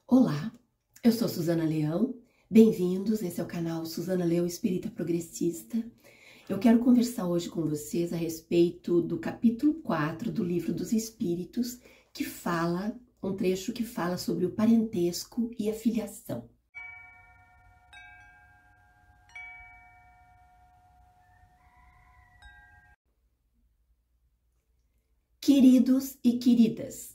Olá, eu sou Suzana Leão, bem-vindos, esse é o canal Suzana Leão Espírita Progressista. Eu quero conversar hoje com vocês a respeito do capítulo 4 do Livro dos Espíritos, que fala, um trecho que fala sobre o parentesco e a filiação. Queridos e queridas,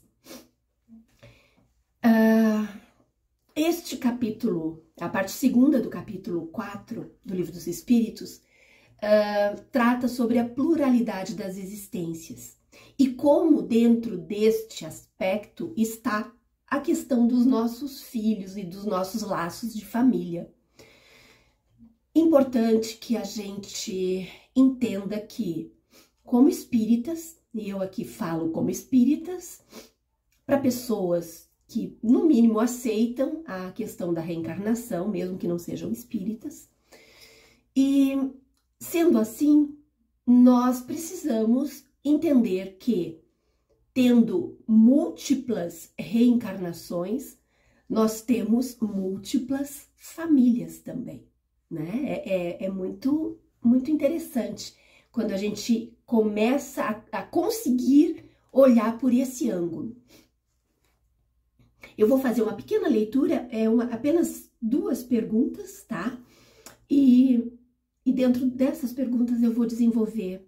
este capítulo, a parte segunda do capítulo 4 do Livro dos Espíritos, trata sobre a pluralidade das existências e como dentro deste aspecto está a questão dos nossos filhos e dos nossos laços de família. Importante que a gente entenda que, como espíritas, e eu aqui falo como espíritas, para pessoas que, no mínimo, aceitam a questão da reencarnação, mesmo que não sejam espíritas. E, sendo assim, nós precisamos entender que, tendo múltiplas reencarnações, nós temos múltiplas famílias também, né? É muito interessante quando a gente começa a conseguir olhar por esse ângulo. Eu vou fazer uma pequena leitura, apenas 2 perguntas, tá? E dentro dessas perguntas eu vou desenvolver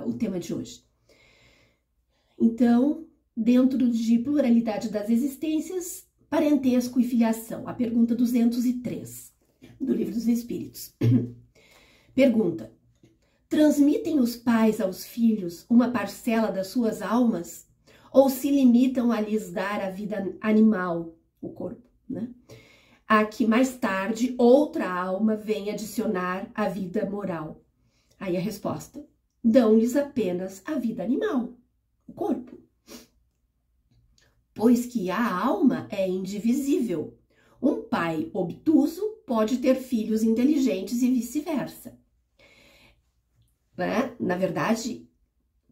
o tema de hoje. Então, dentro de pluralidade das existências, parentesco e filiação, a pergunta 203 do Livro dos Espíritos. Pergunta: transmitem os pais aos filhos uma parcela das suas almas ou se limitam a lhes dar a vida animal, o corpo, né? A que mais tarde outra alma vem adicionar a vida moral? Aí a resposta: dão-lhes apenas a vida animal, o corpo. Pois que a alma é indivisível. Um pai obtuso pode ter filhos inteligentes e vice-versa. Né? Na verdade,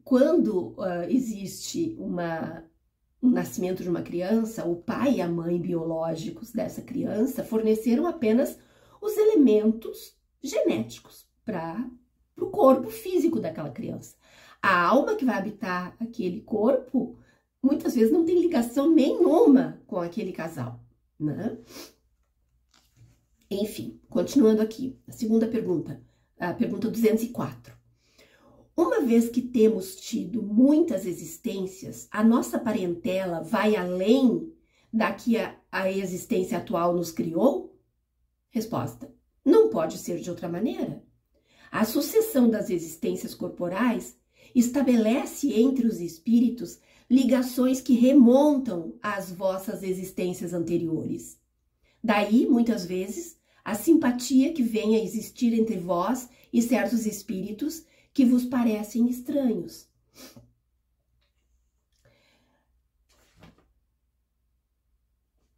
quando existe um nascimento de uma criança, o pai e a mãe biológicos dessa criança forneceram apenas os elementos genéticos para o corpo físico daquela criança. A alma que vai habitar aquele corpo, muitas vezes não tem ligação nenhuma com aquele casal, né? Enfim, continuando aqui, a segunda pergunta, a pergunta 204. Uma vez que temos tido muitas existências, a nossa parentela vai além da que a existência atual nos criou? Resposta: não pode ser de outra maneira. A sucessão das existências corporais estabelece entre os espíritos ligações que remontam às vossas existências anteriores. Daí, muitas vezes, a simpatia que vem a existir entre vós e certos espíritos que vos parecem estranhos.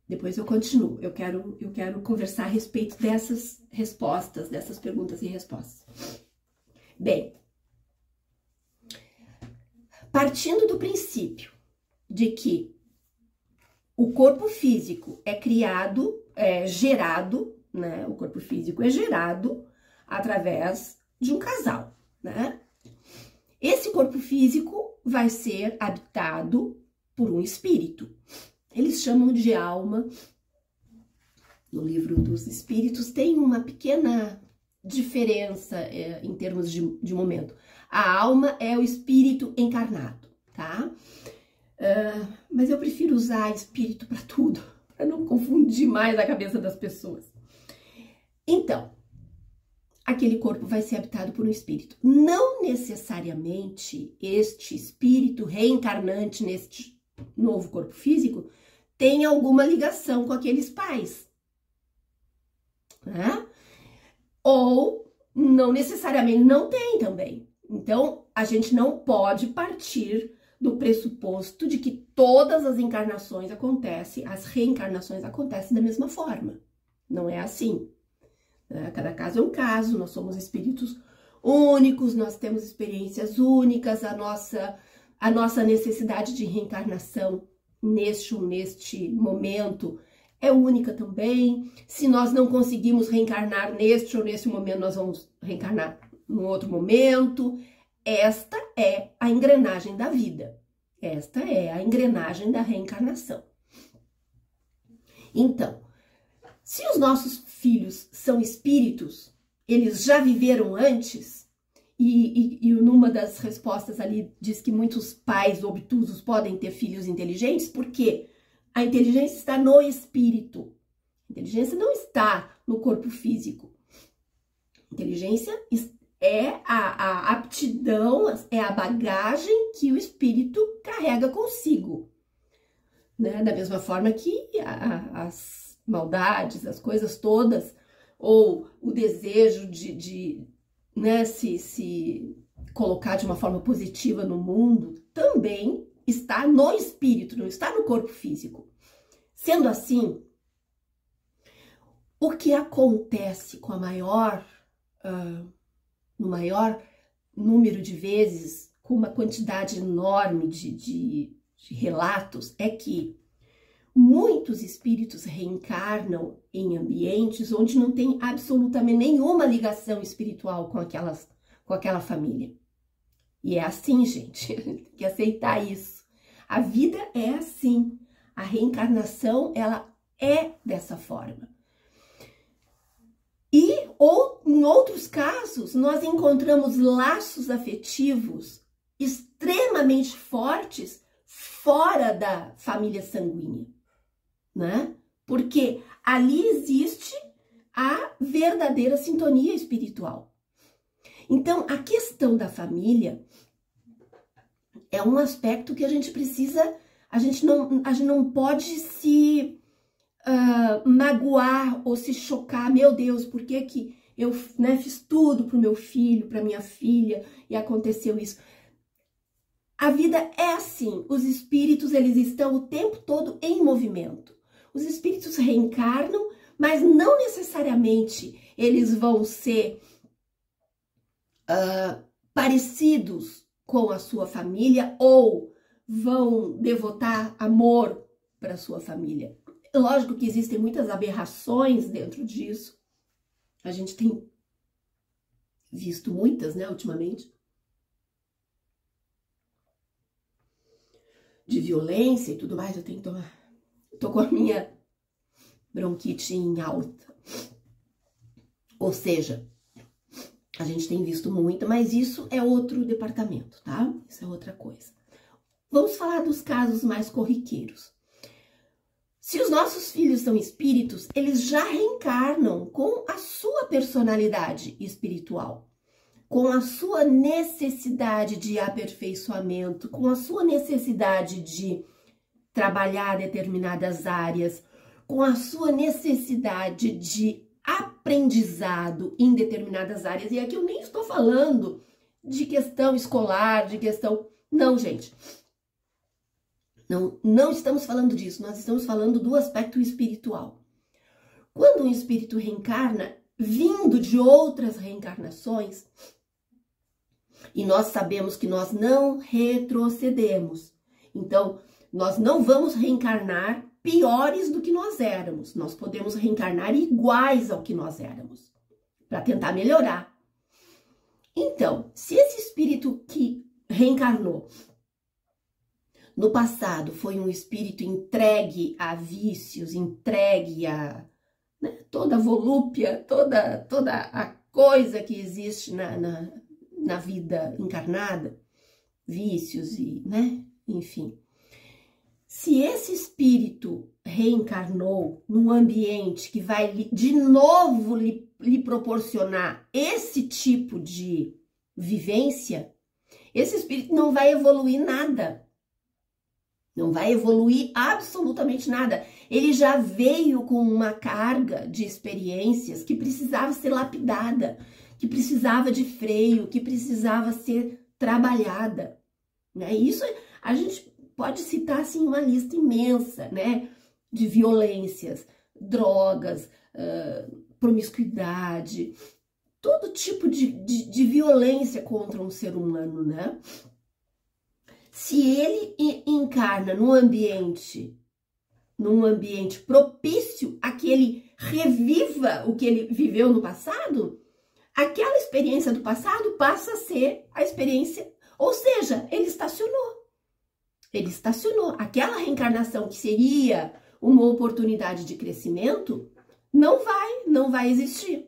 Depois eu continuo. Eu quero conversar a respeito dessas respostas, dessas perguntas e respostas. Bem, partindo do princípio de que o corpo físico gerado, né? O corpo físico é gerado através de um casal, né? Esse corpo físico vai ser habitado por um espírito. Eles chamam de alma. No Livro dos Espíritos tem uma pequena diferença em termos de momento. A alma é o espírito encarnado, tá? Mas eu prefiro usar espírito para tudo, para não confundir mais a cabeça das pessoas. Então, aquele corpo vai ser habitado por um espírito. Não necessariamente este espírito reencarnante neste novo corpo físico tem alguma ligação com aqueles pais, né? Ou não necessariamente não tem também. Então, a gente não pode partir do pressuposto de que todas as encarnações acontecem, as reencarnações acontecem da mesma forma. Não é assim. Cada caso é um caso, nós somos espíritos únicos, nós temos experiências únicas, a nossa necessidade de reencarnação neste momento é única também. Se nós não conseguimos reencarnar neste ou nesse momento, nós vamos reencarnar num outro momento. Esta é a engrenagem da vida. Esta é a engrenagem da reencarnação. Então, se os nossos filhos são espíritos, eles já viveram antes, e numa das respostas ali diz que muitos pais obtusos podem ter filhos inteligentes, porque a inteligência está no espírito. A inteligência não está no corpo físico. A inteligência é a aptidão, é a bagagem que o espírito carrega consigo. Né? Da mesma forma que as maldades, as coisas todas, ou o desejo de né, se colocar de uma forma positiva no mundo, também está no espírito, não está no corpo físico. Sendo assim, o que acontece com no maior número de vezes, com uma quantidade enorme de relatos, é que muitos espíritos reencarnam em ambientes onde não tem absolutamente nenhuma ligação espiritual com aquela família. E é assim, gente, tem que aceitar isso. A vida é assim. A reencarnação, ela é dessa forma. Ou em outros casos, nós encontramos laços afetivos extremamente fortes fora da família sanguínea, né? Porque ali existe a verdadeira sintonia espiritual. Então, a questão da família é um aspecto que a gente precisa, a gente não pode se magoar ou se chocar. Meu Deus, por que eu fiz tudo pro meu filho, pra minha filha e aconteceu isso? A vida é assim, os espíritos, eles estão o tempo todo em movimento. Os espíritos reencarnam, mas não necessariamente eles vão ser parecidos com a sua família ou vão devotar amor para a sua família. Lógico que existem muitas aberrações dentro disso. A gente tem visto muitas, né, ultimamente. De violência e tudo mais, eu tenho que tomar. Tô com a minha bronquite em alta. Ou seja, a gente tem visto muito, mas isso é outro departamento, tá? Isso é outra coisa. Vamos falar dos casos mais corriqueiros. Se os nossos filhos são espíritos, eles já reencarnam com a sua personalidade espiritual, com a sua necessidade de aperfeiçoamento, com a sua necessidade de trabalhar determinadas áreas, com a sua necessidade de aprendizado em determinadas áreas. E aqui eu nem estou falando de questão escolar, de questão... Não, gente. Não estamos falando disso. Nós estamos falando do aspecto espiritual. Quando um espírito reencarna, vindo de outras reencarnações, e nós sabemos que nós não retrocedemos. Então, nós não vamos reencarnar piores do que nós éramos. Nós podemos reencarnar iguais ao que nós éramos, para tentar melhorar. Então, se esse espírito que reencarnou no passado foi um espírito entregue a vícios, entregue a toda a volúpia, toda a coisa que existe na vida encarnada, vícios e, enfim. Se esse espírito reencarnou num ambiente que vai de novo lhe proporcionar esse tipo de vivência, esse espírito não vai evoluir nada. Não vai evoluir absolutamente nada. Ele já veio com uma carga de experiências que precisava ser lapidada, que precisava de freio, que precisava ser trabalhada. Né? Isso a gente pode citar assim, uma lista imensa, né? De violências, drogas, promiscuidade, todo tipo de violência contra um ser humano, né? Se ele encarna num ambiente num ambiente propício a que ele reviva o que ele viveu no passado, aquela experiência do passado passa a ser a experiência, ou seja, ele estacionou. Ele estacionou. Aquela reencarnação que seria uma oportunidade de crescimento não vai existir.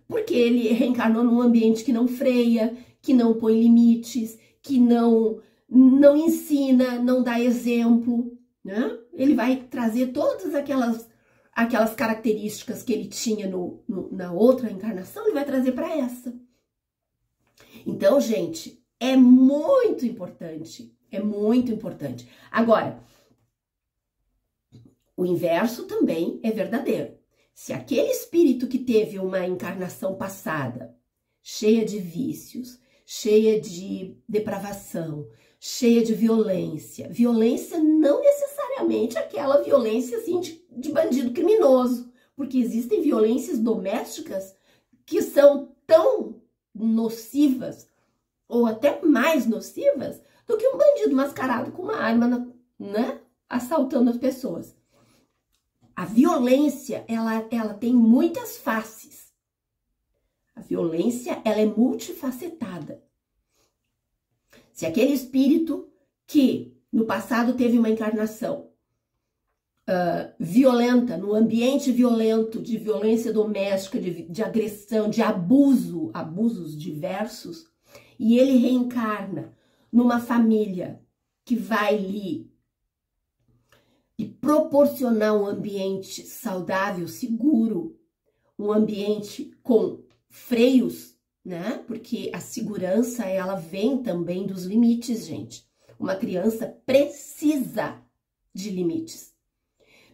Porque ele reencarnou num ambiente que não freia, que não põe limites, que não ensina, não dá exemplo, né? Ele vai trazer todas aquelas características que ele tinha na outra encarnação, ele vai trazer para essa. Então, gente, é muito importante. É muito importante. Agora, o inverso também é verdadeiro. Se aquele espírito que teve uma encarnação passada, cheia de vícios, cheia de depravação, cheia de violência, violência não necessariamente aquela violência assim de bandido criminoso, porque existem violências domésticas que são tão nocivas, ou até mais nocivas, do que um bandido mascarado com uma arma, né, assaltando as pessoas. A violência, ela tem muitas faces. A violência, ela é multifacetada. Se aquele espírito que no passado teve uma encarnação violenta, no ambiente violento, de violência doméstica, de agressão, de abusos diversos, e ele reencarna numa família que vai lhe proporcionar um ambiente saudável, seguro, um ambiente com freios, né? Porque a segurança, ela vem também dos limites, gente. Uma criança precisa de limites.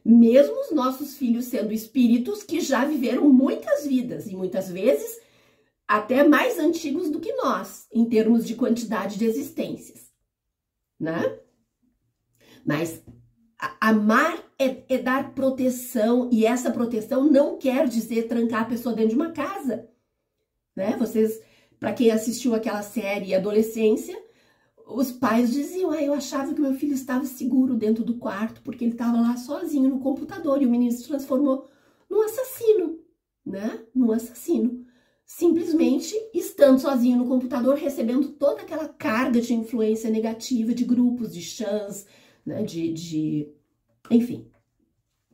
Mesmo os nossos filhos sendo espíritos que já viveram muitas vidas e muitas vezes até mais antigos do que nós, em termos de quantidade de existências, né? Mas amar é dar proteção, e essa proteção não quer dizer trancar a pessoa dentro de uma casa, né? Vocês, para quem assistiu aquela série Adolescência, os pais diziam, eu achava que meu filho estava seguro dentro do quarto, porque ele estava lá sozinho no computador, e o menino se transformou num assassino, né? Num assassino. Simplesmente estando sozinho no computador, recebendo toda aquela carga de influência negativa de grupos, de chãs, né, enfim,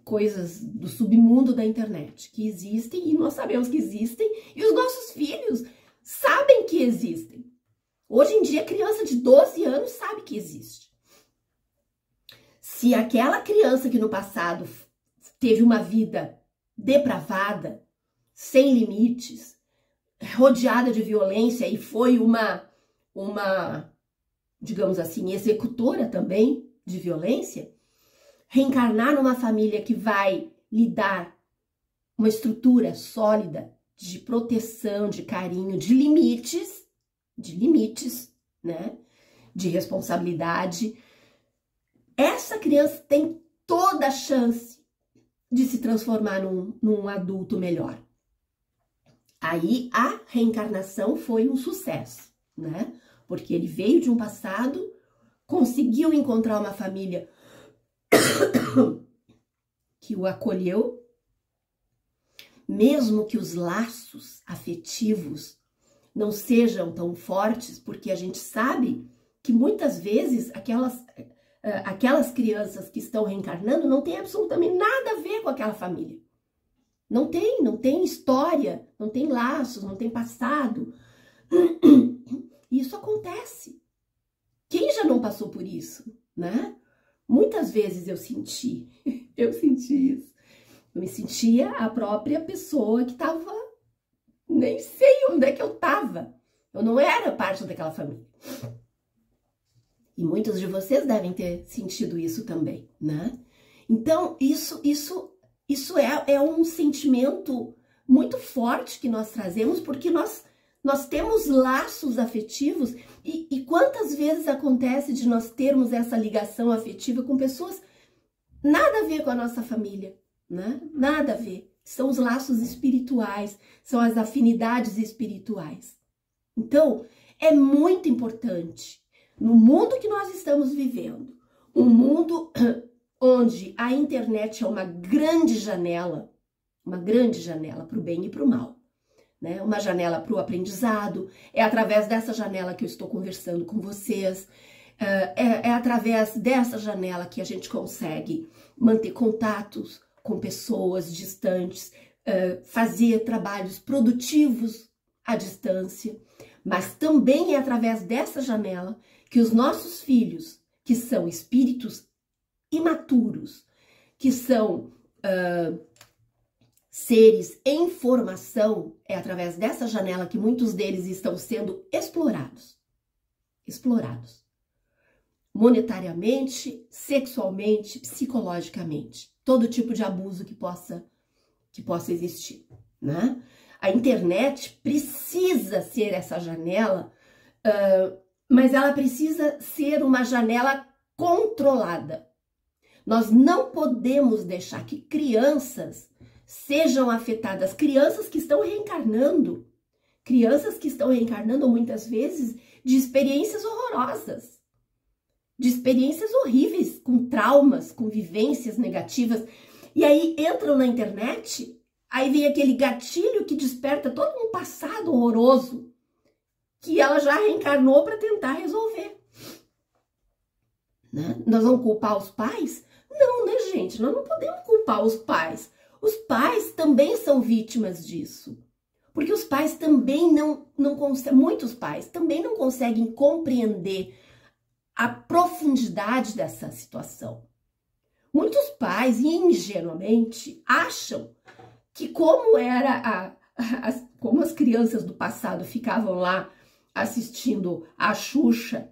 coisas do submundo da internet que existem e nós sabemos que existem e os nossos filhos sabem que existem. Hoje em dia, criança de 12 anos sabe que existe. Se aquela criança que no passado teve uma vida depravada, sem limites, rodeada de violência e foi uma, digamos assim, executora também de violência, reencarnar numa família que vai lhe dar uma estrutura sólida de proteção, de carinho, de limites, né? De responsabilidade. Essa criança tem toda a chance de se transformar num adulto melhor. Aí a reencarnação foi um sucesso, né? Porque ele veio de um passado, conseguiu encontrar uma família que o acolheu, mesmo que os laços afetivos não sejam tão fortes, porque a gente sabe que muitas vezes aquelas crianças que estão reencarnando não tem absolutamente nada a ver com aquela família. Não tem história, não tem laços, não tem passado. Isso acontece. Quem já não passou por isso, né? Muitas vezes eu senti isso. Eu me sentia a própria pessoa que estava, nem sei onde é que eu estava. Eu não era parte daquela família. E muitos de vocês devem ter sentido isso também, né? Então, isso é um sentimento muito forte que nós trazemos, porque nós temos laços afetivos e quantas vezes acontece de nós termos essa ligação afetiva com pessoas nada a ver com a nossa família, né? Nada a ver. São os laços espirituais, são as afinidades espirituais. Então, é muito importante, no mundo que nós estamos vivendo, um mundo onde a internet é uma grande janela para o bem e para o mal, né? Uma janela para o aprendizado, é através dessa janela que eu estou conversando com vocês, é através dessa janela que a gente consegue manter contatos com pessoas distantes, fazer trabalhos produtivos à distância, mas também é através dessa janela que os nossos filhos, que são espíritos imaturos, que são seres em formação, é através dessa janela que muitos deles estão sendo explorados. Monetariamente, sexualmente, psicologicamente. Todo tipo de abuso que possa existir, né? A internet precisa ser essa janela, mas ela precisa ser uma janela controlada. Nós não podemos deixar que crianças sejam afetadas, crianças que estão reencarnando muitas vezes de experiências horrorosas, de experiências horríveis, com traumas, com vivências negativas, e aí entram na internet, aí vem aquele gatilho que desperta todo um passado horroroso que ela já reencarnou para tentar resolver, né? Nós vamos culpar os pais? Não, né, gente? Nós não podemos culpar os pais. Os pais também são vítimas disso. Porque os pais também não conseguem, muitos pais também não conseguem compreender a profundidade dessa situação. Muitos pais, ingenuamente, acham que como as crianças do passado ficavam lá assistindo a Xuxa,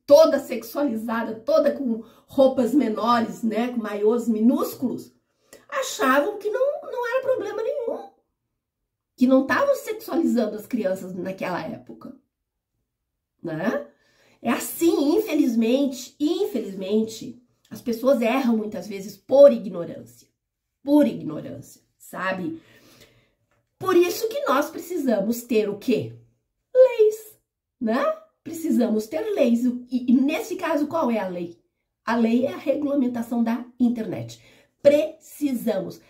toda sexualizada, toda com roupas menores, né, com maiôs minúsculos, achavam que não era problema nenhum, que não estavam sexualizando as crianças naquela época, né? É assim, infelizmente, as pessoas erram muitas vezes por ignorância, sabe? Por isso que nós precisamos ter o quê? Leis, né? Precisamos ter leis. E nesse caso, qual é a lei? A lei é a regulamentação da internet. Precisamos.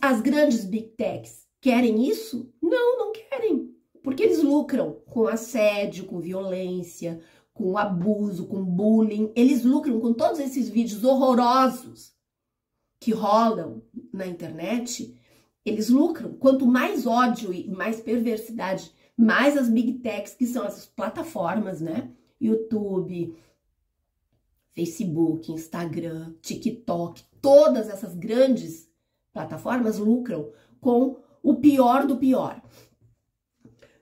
As grandes big techs querem isso? Não querem. Porque eles lucram com assédio, com violência, com abuso, com bullying. Eles lucram com todos esses vídeos horrorosos que rolam na internet. Eles lucram. Quanto mais ódio e mais perversidade, mais as big techs, que são essas plataformas, né? YouTube, Facebook, Instagram, TikTok, todas essas grandes plataformas lucram com o pior do pior.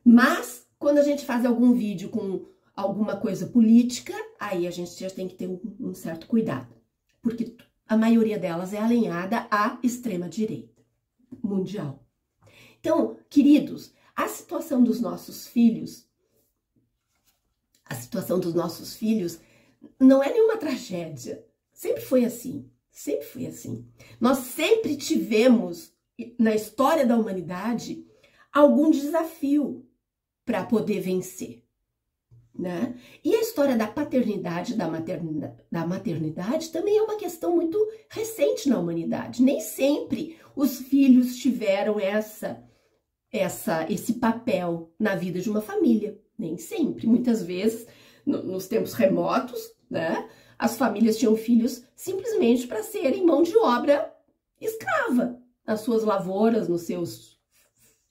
Mas, quando a gente faz algum vídeo com alguma coisa política, aí a gente já tem que ter um certo cuidado. Porque a maioria delas é alinhada à extrema-direita mundial. Então, queridos, a situação dos nossos filhos não é nenhuma tragédia. Sempre foi assim. Nós sempre tivemos, na história da humanidade, algum desafio para poder vencer, né? E a história da paternidade, da maternidade também é uma questão muito recente na humanidade. Nem sempre os filhos tiveram esse papel na vida de uma família. Nem sempre. Muitas vezes, nos tempos remotos, né, as famílias tinham filhos simplesmente para serem mão de obra escrava nas suas lavouras, nos seus,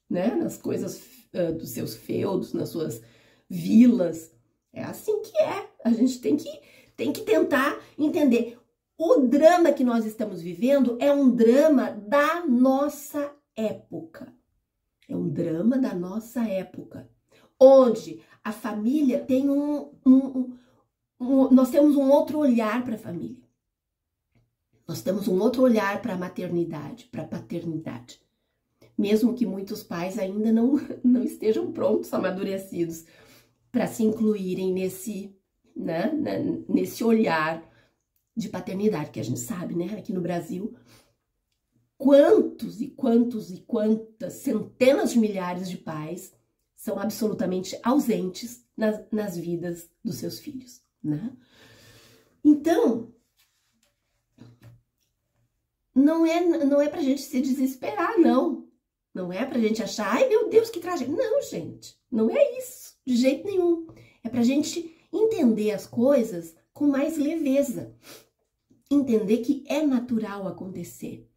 né, nas coisas dos seus feudos, nas suas vilas. É assim que é. A gente tem que tentar entender. O drama que nós estamos vivendo é um drama da nossa época. É um drama da nossa época, onde a família tem nós temos um outro olhar para a família. Nós temos um outro olhar para a maternidade, para a paternidade. Mesmo que muitos pais ainda não estejam prontos, amadurecidos, para se incluírem nesse olhar de paternidade, que a gente sabe, né, aqui no Brasil, quantas centenas de milhares de pais são absolutamente ausentes nas vidas dos seus filhos, né? Então, não é pra gente se desesperar, não. Não é pra gente achar, ai meu Deus, que tragédia. Não, gente, não é isso, de jeito nenhum. É pra gente entender as coisas com mais leveza. Entender que é natural acontecer,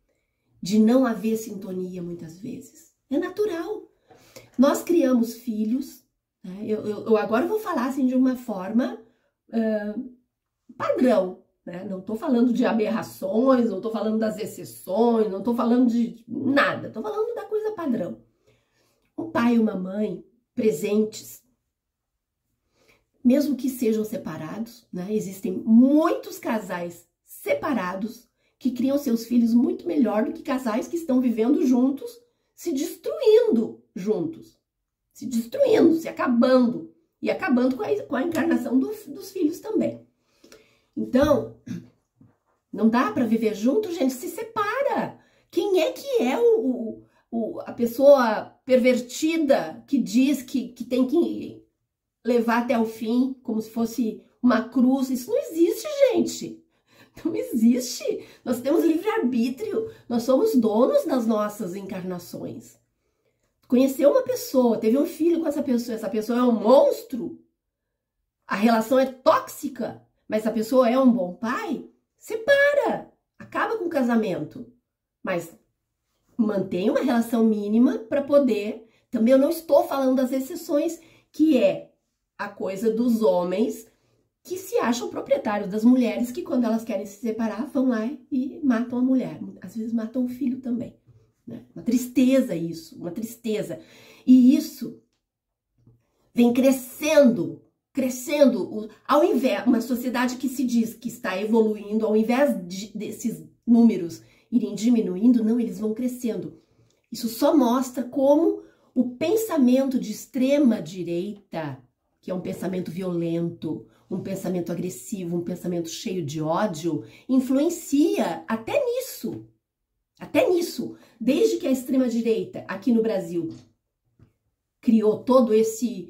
de não haver sintonia muitas vezes. É natural. Nós criamos filhos, né? Eu agora vou falar assim de uma forma padrão, né? Não tô falando de aberrações, não tô falando das exceções, não tô falando de nada, tô falando da coisa padrão. Um pai e uma mãe presentes, mesmo que sejam separados, né? Existem muitos casais separados que criam seus filhos muito melhor do que casais que estão vivendo juntos, se destruindo juntos, se destruindo, se acabando, e acabando com a encarnação dos filhos também. Então, não dá para viver junto, gente, se separa. Quem é que é a pessoa pervertida que diz que tem que levar até o fim, como se fosse uma cruz? Isso não existe, gente. Não existe. Nós temos livre-arbítrio, nós somos donos das nossas encarnações. Conheceu uma pessoa, teve um filho com essa pessoa é um monstro, a relação é tóxica, mas a pessoa é um bom pai, separa, acaba com o casamento, mas mantém uma relação mínima para poder. Também eu não estou falando das exceções, que é a coisa dos homens que se acham proprietários das mulheres, que quando elas querem se separar, vão lá e matam a mulher. Às vezes matam o filho também. Né? Uma tristeza isso, uma tristeza. E isso vem crescendo, ao invés, uma sociedade que se diz que está evoluindo, ao invés desses números irem diminuindo, não, eles vão crescendo. Isso só mostra como o pensamento de extrema direita, que é um pensamento violento, um pensamento agressivo, um pensamento cheio de ódio, influencia até nisso. Até nisso. Desde que a extrema-direita, aqui no Brasil, criou todo esses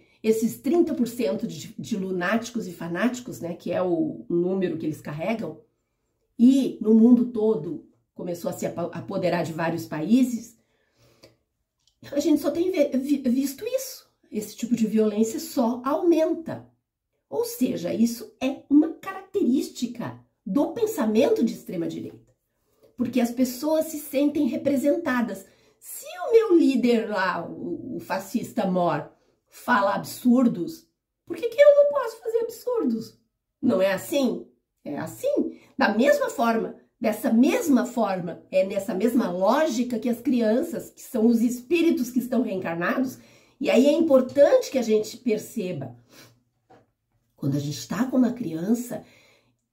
30% de lunáticos e fanáticos, né, que é o número que eles carregam, e no mundo todo começou a se apoderar de vários países, a gente só tem visto isso. Esse tipo de violência só aumenta. Ou seja, isso é uma característica do pensamento de extrema-direita. Porque as pessoas se sentem representadas. Se o meu líder lá, o fascista Mor, fala absurdos, por que eu não posso fazer absurdos? Não é assim? É assim. Da mesma forma, dessa mesma forma, é nessa mesma lógica que as crianças, que são os espíritos que estão reencarnados, e aí é importante que a gente perceba, quando a gente está com uma criança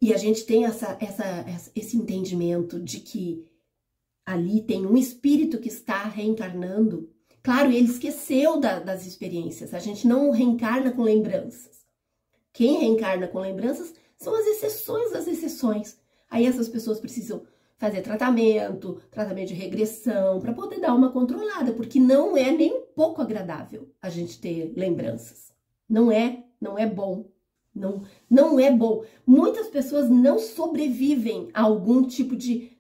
e a gente tem esse entendimento de que ali tem um espírito que está reencarnando, claro, ele esqueceu das experiências, a gente não reencarna com lembranças. Quem reencarna com lembranças são as exceções das exceções. Aí essas pessoas precisam fazer tratamento de regressão, para poder dar uma controlada, porque não é nem um pouco agradável a gente ter lembranças. Não é bom. Não é bom. Muitas pessoas não sobrevivem a algum tipo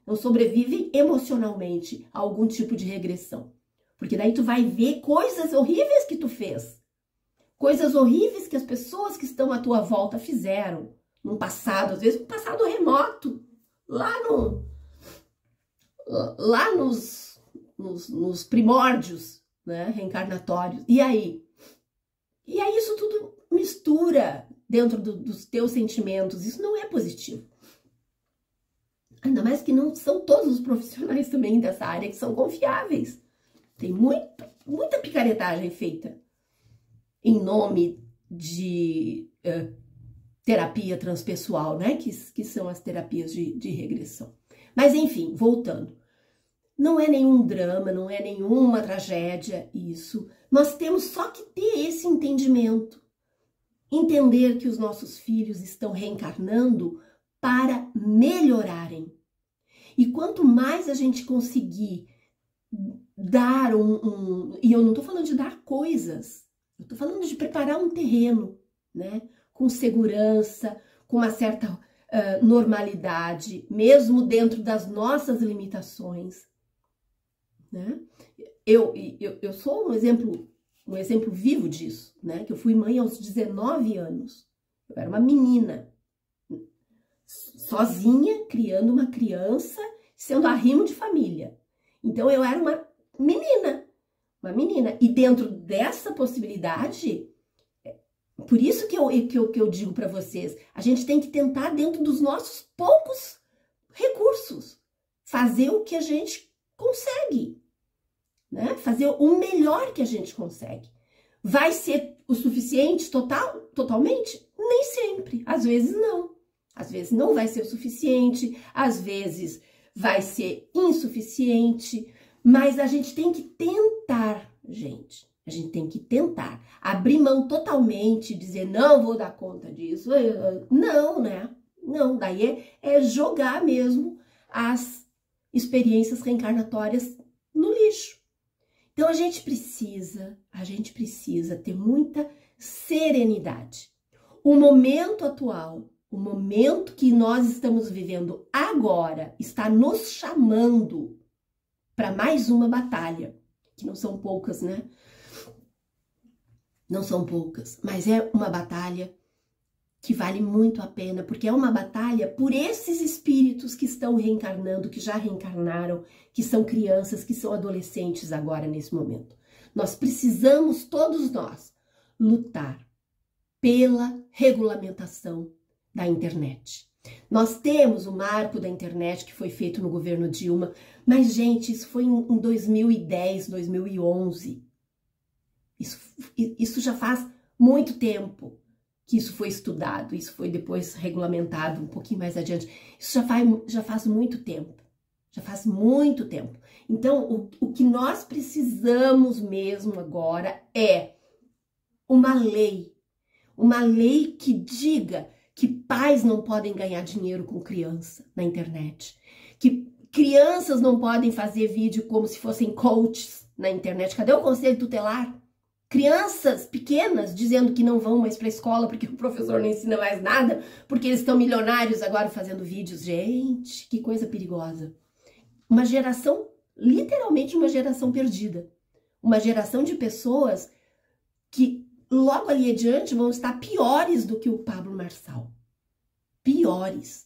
não sobrevivem emocionalmente a algum tipo de regressão. Porque daí tu vai ver coisas horríveis que tu fez. Coisas horríveis que as pessoas que estão à tua volta fizeram. Num passado, às vezes um passado remoto. Lá nos primórdios, né, reencarnatórios. E aí isso tudo mistura dentro dos teus sentimentos. Isso não é positivo. Ainda mais que não são todos os profissionais também dessa área que são confiáveis. Tem muita picaretagem feita em nome de terapia transpessoal, né? Que são as terapias de regressão. Mas enfim, voltando. Não é nenhum drama, não é nenhuma tragédia isso. Nós temos só que ter esse entendimento. Entender que os nossos filhos estão reencarnando para melhorarem. E quanto mais a gente conseguir dar e eu não estou falando de dar coisas, eu estou falando de preparar um terreno, né? Com segurança, com uma certa normalidade, mesmo dentro das nossas limitações, né? Eu sou um exemplo vivo disso, né? Que eu fui mãe aos 19 anos. Eu era uma menina, sozinha, criando uma criança, sendo arrimo de família. Então, eu era uma menina. E dentro dessa possibilidade, por isso que eu digo para vocês, a gente tem que tentar, dentro dos nossos poucos recursos, fazer o que a gente consegue, né? Fazer o melhor que a gente consegue. Vai ser o suficiente totalmente? Nem sempre. Às vezes não. Às vezes não vai ser o suficiente, às vezes vai ser insuficiente, mas a gente tem que tentar, gente. A gente tem que tentar. Abrir mão totalmente, dizer, não vou dar conta disso. Não, né? Não, daí é jogar mesmo as experiências reencarnatórias no lixo. Então, a gente precisa ter muita serenidade. O momento atual, o momento que nós estamos vivendo agora, está nos chamando para mais uma batalha, que não são poucas, né? Não são poucas, mas é uma batalha que vale muito a pena, porque é uma batalha por esses espíritos que estão reencarnando, que já reencarnaram, que são crianças, que são adolescentes agora nesse momento. Nós precisamos, todos nós, lutar pela regulamentação da internet. Nós temos o marco da internet que foi feito no governo Dilma, mas, gente, isso foi em 2010, 2011. Isso já faz muito tempo que isso foi estudado, isso foi depois regulamentado um pouquinho mais adiante. Isso já faz muito tempo, Então, o que nós precisamos mesmo agora é uma lei que diga que pais não podem ganhar dinheiro com criança na internet, que crianças não podem fazer vídeo como se fossem coaches na internet. Cadê o conselho tutelar? Crianças pequenas dizendo que não vão mais para a escola porque o professor não ensina mais nada, porque eles estão milionários agora fazendo vídeos. Gente, que coisa perigosa. Uma geração, literalmente uma geração perdida. Uma geração de pessoas que logo ali adiante vão estar piores do que o Pablo Marçal. Piores.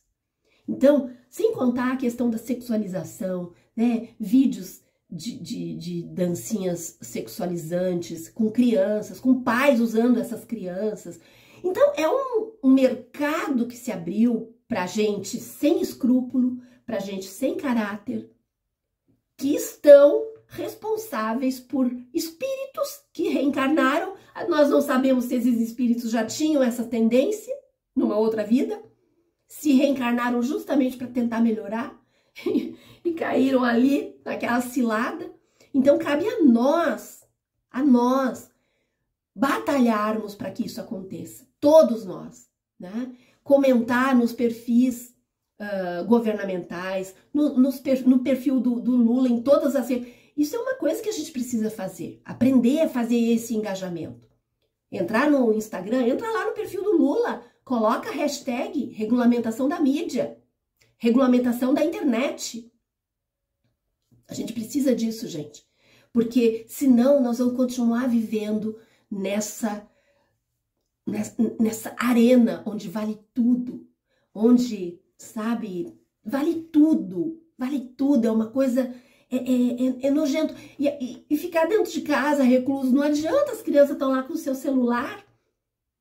Então, sem contar a questão da sexualização, né? Vídeos de dancinhas sexualizantes com crianças, com pais usando essas crianças. Então, é um mercado que se abriu para gente sem escrúpulo, para gente sem caráter, que estão responsáveis por espíritos que reencarnaram. Nós não sabemos se esses espíritos já tinham essa tendência numa outra vida, se reencarnaram justamente para tentar melhorar e caíram ali naquela cilada. Então, cabe a nós batalharmos para que isso aconteça. Todos nós, né? Comentar nos perfis governamentais, no perfil do Lula, em todas as... Isso é uma coisa que a gente precisa fazer. Aprender a fazer esse engajamento. Entrar no Instagram, entra lá no perfil do Lula, coloca a hashtag regulamentação da mídia, regulamentação da internet. A gente precisa disso, gente. Porque senão nós vamos continuar vivendo nessa arena onde vale tudo. Onde, sabe, vale tudo. Vale tudo, é uma coisa... É nojento. E ficar dentro de casa, recluso, não adianta, as crianças estão lá com o seu celular,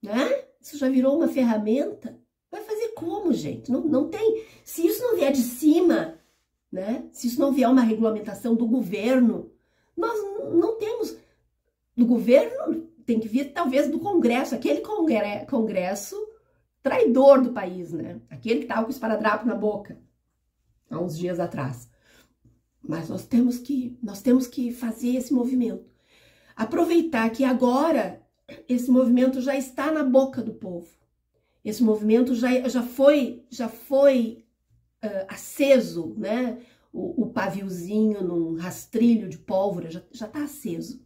né? Isso já virou uma ferramenta. Vai fazer como, gente? Não tem. Se isso não vier de cima, né? Se isso não vier uma regulamentação do governo, nós não temos. Do governo tem que vir talvez do Congresso, aquele Congresso traidor do país, né? Aquele que estava com o esparadrapo na boca há uns dias atrás. Mas nós temos que fazer esse movimento. Aproveitar que agora esse movimento já está na boca do povo. Esse movimento já foi aceso, né? O paviozinho num rastrilho de pólvora já está aceso.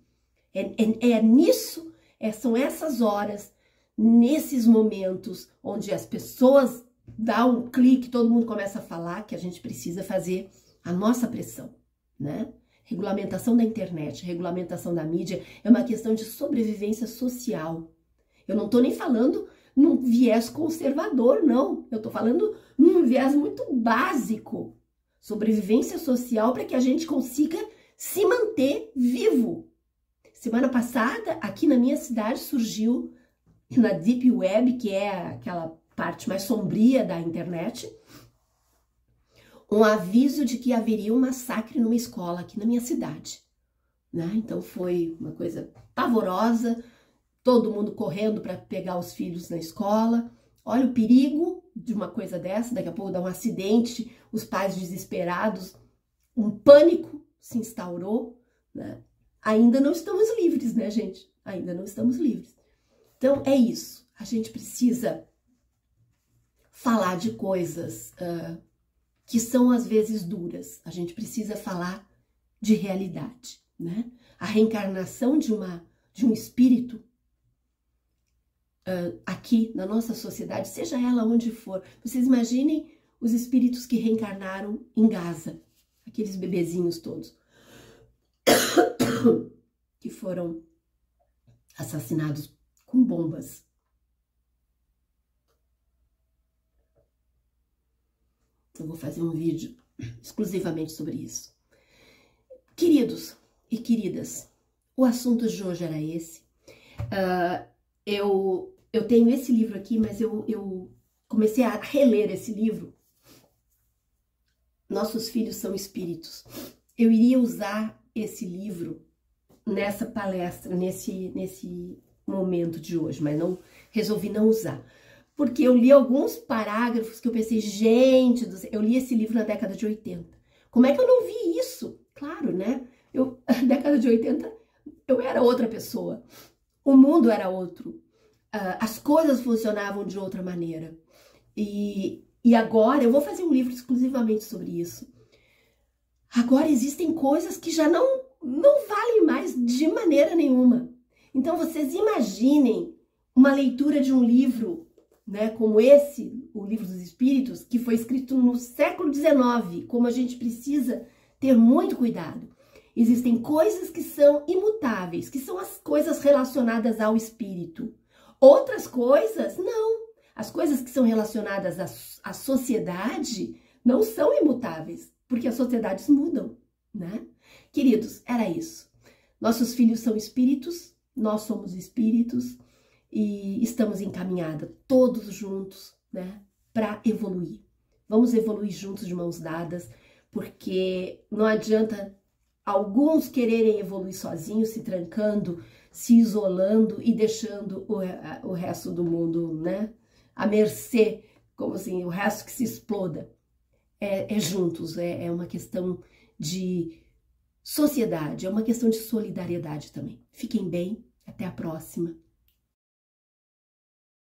São essas horas, nesses momentos onde as pessoas dá um clique, todo mundo começa a falar que a gente precisa fazer a nossa pressão, né? Regulamentação da internet, regulamentação da mídia é uma questão de sobrevivência social. Eu não tô nem falando num viés conservador, não. Eu tô falando num viés muito básico. Sobrevivência social para que a gente consiga se manter vivo. Semana passada, aqui na minha cidade, surgiu na Deep Web, que é aquela parte mais sombria da internet, um aviso de que haveria um massacre numa escola aqui na minha cidade, né? Então foi uma coisa pavorosa, todo mundo correndo para pegar os filhos na escola. Olha o perigo de uma coisa dessa, daqui a pouco dá um acidente, os pais desesperados, um pânico se instaurou, né? Ainda não estamos livres, né, gente? Ainda não estamos livres. Então é isso, a gente precisa falar de coisas que são às vezes duras, a gente precisa falar de realidade, né? A reencarnação de um espírito aqui na nossa sociedade, seja ela onde for. Vocês imaginem os espíritos que reencarnaram em Gaza, aqueles bebezinhos todos que foram assassinados com bombas. Eu vou fazer um vídeo exclusivamente sobre isso. Queridos e queridas, o assunto de hoje era esse. Eu tenho esse livro aqui, mas eu comecei a reler esse livro. Nossos filhos são espíritos. Eu iria usar esse livro nessa palestra, nesse momento de hoje, mas não resolvi não usar. Porque eu li alguns parágrafos que eu pensei, gente, eu li esse livro na década de 80. Como é que eu não vi isso? Claro, né? Na década de 80, eu era outra pessoa. O mundo era outro. As coisas funcionavam de outra maneira. E agora, eu vou fazer um livro exclusivamente sobre isso. Agora existem coisas que já não valem mais de maneira nenhuma. Então, vocês imaginem uma leitura de um livro, né, como esse, o Livro dos Espíritos, que foi escrito no século XIX, como a gente precisa ter muito cuidado. Existem coisas que são imutáveis, que são as coisas relacionadas ao espírito. Outras coisas, não. As coisas que são relacionadas à sociedade não são imutáveis, porque as sociedades mudam, né? Queridos, era isso. Nossos filhos são espíritos, nós somos espíritos, e estamos encaminhados todos juntos, né, para evoluir. Vamos evoluir juntos de mãos dadas, porque não adianta alguns quererem evoluir sozinhos, se trancando, se isolando e deixando o resto do mundo, né, à mercê, como assim, o resto que se exploda. É juntos, é uma questão de sociedade, é uma questão de solidariedade também. Fiquem bem, até a próxima.